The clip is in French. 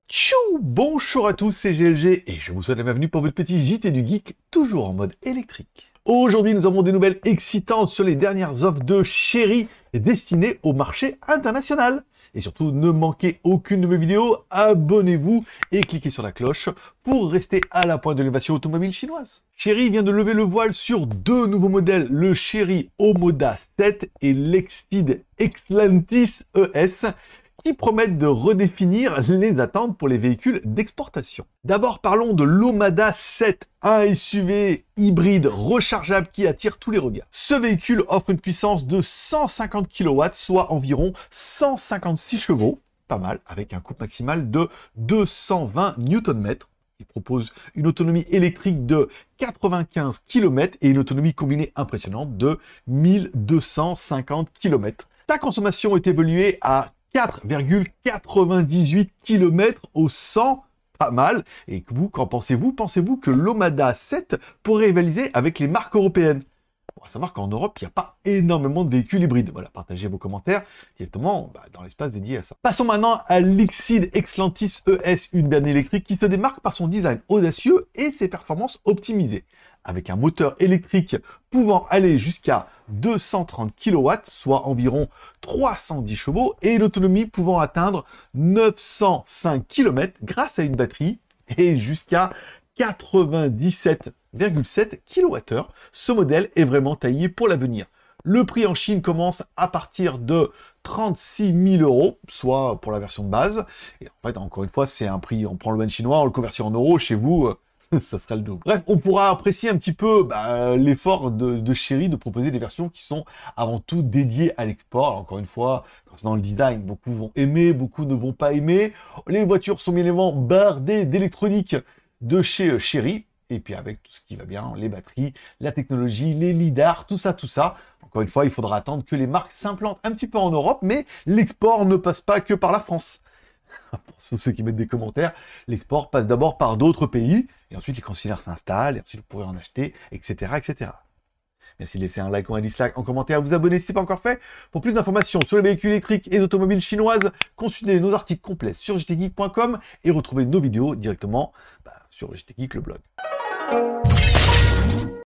Tchou! Bonjour à tous, c'est GLG et je vous souhaite la bienvenue pour votre petit JT du Geek, toujours en mode électrique. Aujourd'hui, nous avons des nouvelles excitantes sur les dernières offres de Chery destinées au marché international. Et surtout, ne manquez aucune de mes vidéos, abonnez-vous et cliquez sur la cloche pour rester à la pointe de l'innovation automobile chinoise. Chery vient de lever le voile sur deux nouveaux modèles, le Chery Omoda 7 et l'Exceed Exlantis ES, qui promettent de redéfinir les attentes pour les véhicules d'exportation. D'abord, parlons de l'Omoda 7, un SUV hybride rechargeable qui attire tous les regards. Ce véhicule offre une puissance de 150 kW, soit environ 156 chevaux, pas mal, avec un couple maximal de 220 Nm. Il propose une autonomie électrique de 95 km et une autonomie combinée impressionnante de 1250 km. Sa consommation est évaluée à 4,98 km au 100, pas mal. Et vous, qu'en pensez-vous? Pensez-vous que l'Omoda 7 pourrait rivaliser avec les marques européennes? Bon, à savoir qu'en Europe, il n'y a pas énormément de véhicules hybrides. Voilà, partagez vos commentaires directement dans l'espace dédié à ça. Passons maintenant à l'Exceed Exlantis ES, une berline électrique qui se démarque par son design audacieux et ses performances optimisées. Avec un moteur électrique pouvant aller jusqu'à 230 kW, soit environ 310 chevaux, et une autonomie pouvant atteindre 905 km grâce à une batterie et jusqu'à 97,7 kWh. Ce modèle est vraiment taillé pour l'avenir. Le prix en Chine commence à partir de 36 000 €, soit pour la version de base. Et en fait, encore une fois, c'est un prix, on prend le yuan chinois, on le convertit en euros, chez vous... ça sera le double. Bref, on pourra apprécier un petit peu l'effort de Chery de proposer des versions qui sont avant tout dédiées à l'export. Encore une fois, concernant le design, beaucoup vont aimer, beaucoup ne vont pas aimer. Les voitures sont bien évidemment bardées d'électronique de chez Chery. Et puis avec tout ce qui va bien, les batteries, la technologie, les lidars, tout ça. Encore une fois, il faudra attendre que les marques s'implantent un petit peu en Europe, mais l'export ne passe pas que par la France. Pour ceux qui mettent des commentaires, l'export passe d'abord par d'autres pays, et ensuite les concessionnaires s'installent, et ensuite vous pourrez en acheter, etc. etc. Merci de laisser un like ou un dislike en commentaire, vous abonner si ce n'est pas encore fait. Pour plus d'informations sur les véhicules électriques et automobiles chinoises, consultez nos articles complets sur jtgeek.com et retrouvez nos vidéos directement sur JT Geek, le blog.